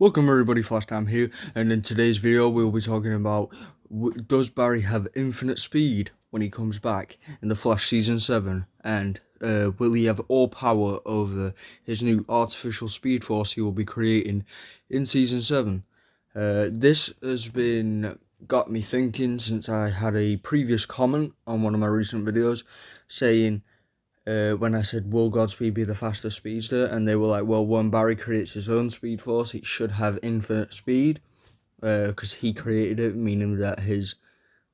Welcome everybody, Flash Time here, and in today's video we'll be talking about does Barry have infinite speed when he comes back in The Flash Season 7, and will he have all power over his new artificial speed force he will be creating in Season 7. This has got me thinking since I had a previous comment on one of my recent videos saying when I said, will Godspeed be the fastest speedster? And they were like, well, when Barry creates his own speed force, it should have infinite speed, because he created it, meaning that his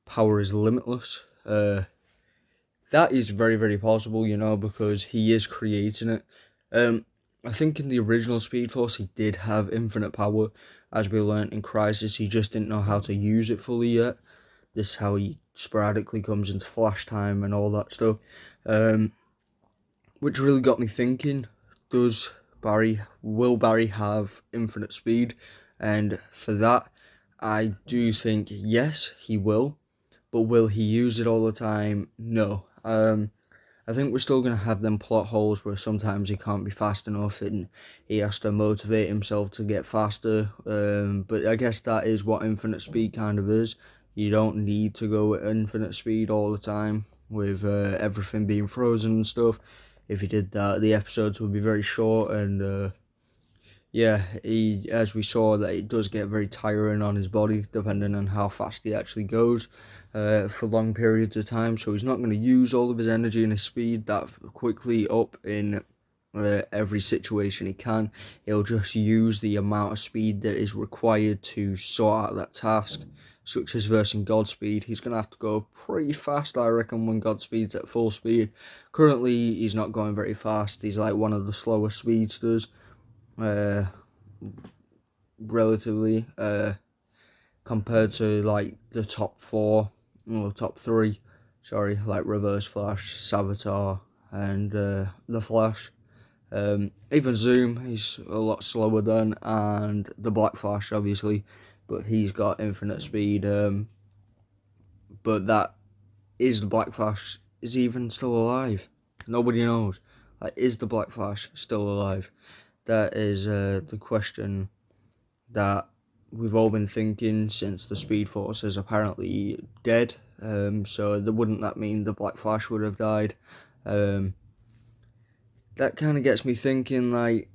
power is limitless. That is very, very possible, because he is creating it. I think in the original Speed Force, he did have infinite power. As we learnt in Crisis, he just didn't know how to use it fully yet. This is how he sporadically comes into Flash time and all that stuff. Which really got me thinking, will Barry have infinite speed? And for that, I do think yes, he will. But will he use it all the time? No. I think we're still going to have them plot holes where sometimes he can't be fast enough and he has to motivate himself to get faster. But I guess that is what infinite speed kind of is. You don't need to go at infinite speed all the time with everything being frozen and stuff. If he did that, the episodes would be very short, and yeah, as we saw, that it does get very tiring on his body depending on how fast he actually goes for long periods of time. So he's not going to use all of his energy and his speed that quickly up in every situation he can. He'll just use the amount of speed that is required to sort out that task, such as versing Godspeed. He's going to have to go pretty fast, I reckon, when Godspeed's at full speed. Currently, he's not going very fast. He's like one of the slowest speedsters, relatively, compared to like the top top three, sorry, like Reverse Flash, Savitar, and the Flash. Even Zoom, he's a lot slower than, and the Black Flash, obviously, but he's got infinite speed. But that is the Black Flash is even still alive? Nobody knows. Like, is the Black Flash still alive? That is the question that we've all been thinking since the Speed Force is apparently dead. So wouldn't that mean the Black Flash would have died? That kind of gets me thinking, like,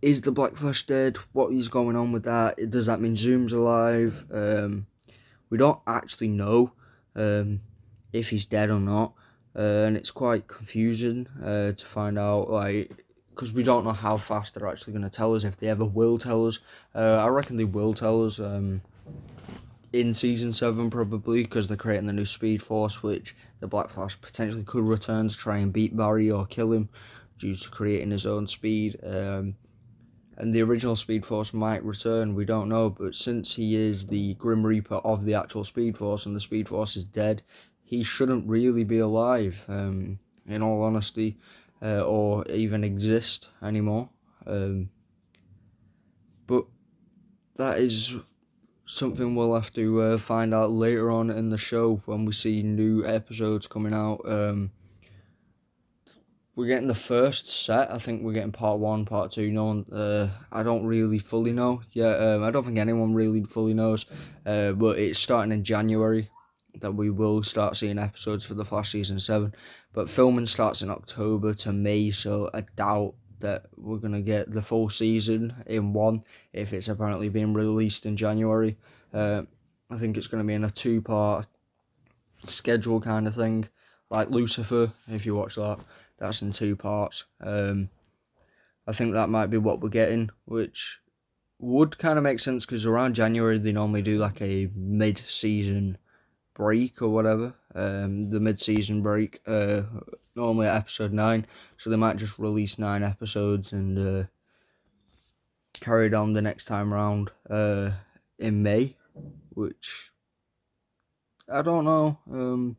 is the Black Flash dead? What is going on with that? Does that mean Zoom's alive? We don't actually know if he's dead or not, and it's quite confusing to find out, like, because we don't know how fast they're actually going to tell us, if they ever will tell us. I reckon they will tell us in Season 7, probably, because they're creating the new Speed Force, which the Black Flash potentially could return to try and beat Barry or kill him due to creating his own speed. And the original Speed Force might return, we don't know, but since he is the Grim Reaper of the actual Speed Force and the Speed Force is dead, he shouldn't really be alive, in all honesty, or even exist anymore. But that is something we'll have to find out later on in the show when we see new episodes coming out. We're getting the first set. I think we're getting part 1, part 2. No one, I don't really fully know. Yeah, I don't think anyone really fully knows. But it's starting in January that we will start seeing episodes for The Flash Season 7. But filming starts in October to May, so I doubt that we're going to get the full season in one if it's apparently being released in January. I think it's going to be in a 2-part schedule kind of thing, like Lucifer, if you watch that. That's in 2 parts. I think that might be what we're getting, which would kind of make sense because around January they normally do like a mid-season break or whatever. The mid-season break, normally at episode 9, so they might just release 9 episodes and carry it on the next time around in May, which I don't know.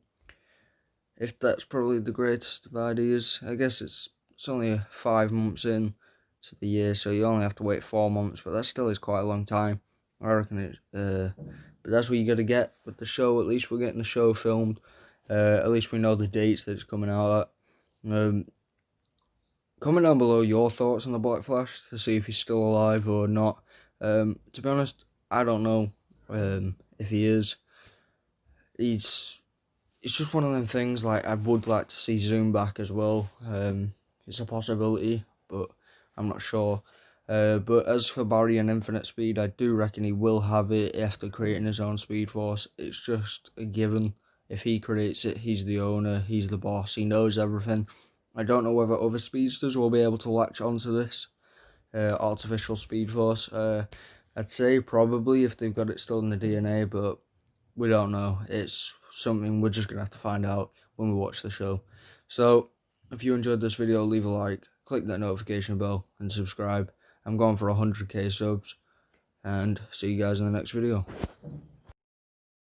If that's probably the greatest of ideas. I guess it's only 5 months in to the year, so you only have to wait 4 months, but that still is quite a long time. I reckon it. But that's what you got to get with the show. At least we're getting the show filmed. At least we know the dates that it's coming out at. Comment down below your thoughts on the Black Flash to see if he's still alive or not. To be honest, I don't know if he is. It's just one of them things. Like, I would like to see Zoom back as well. It's a possibility, but I'm not sure. But as for Barry and Infinite Speed, I do reckon he will have it after creating his own Speed Force. It's just a given. If he creates it, he's the owner, he's the boss, he knows everything. I don't know whether other speedsters will be able to latch onto this artificial Speed Force. I'd say probably if they've got it still in the DNA, but we don't know. It's something we're just going to have to find out when we watch the show. So, if you enjoyed this video, leave a like, click that notification bell, and subscribe. I'm going for 100k subs, and see you guys in the next video.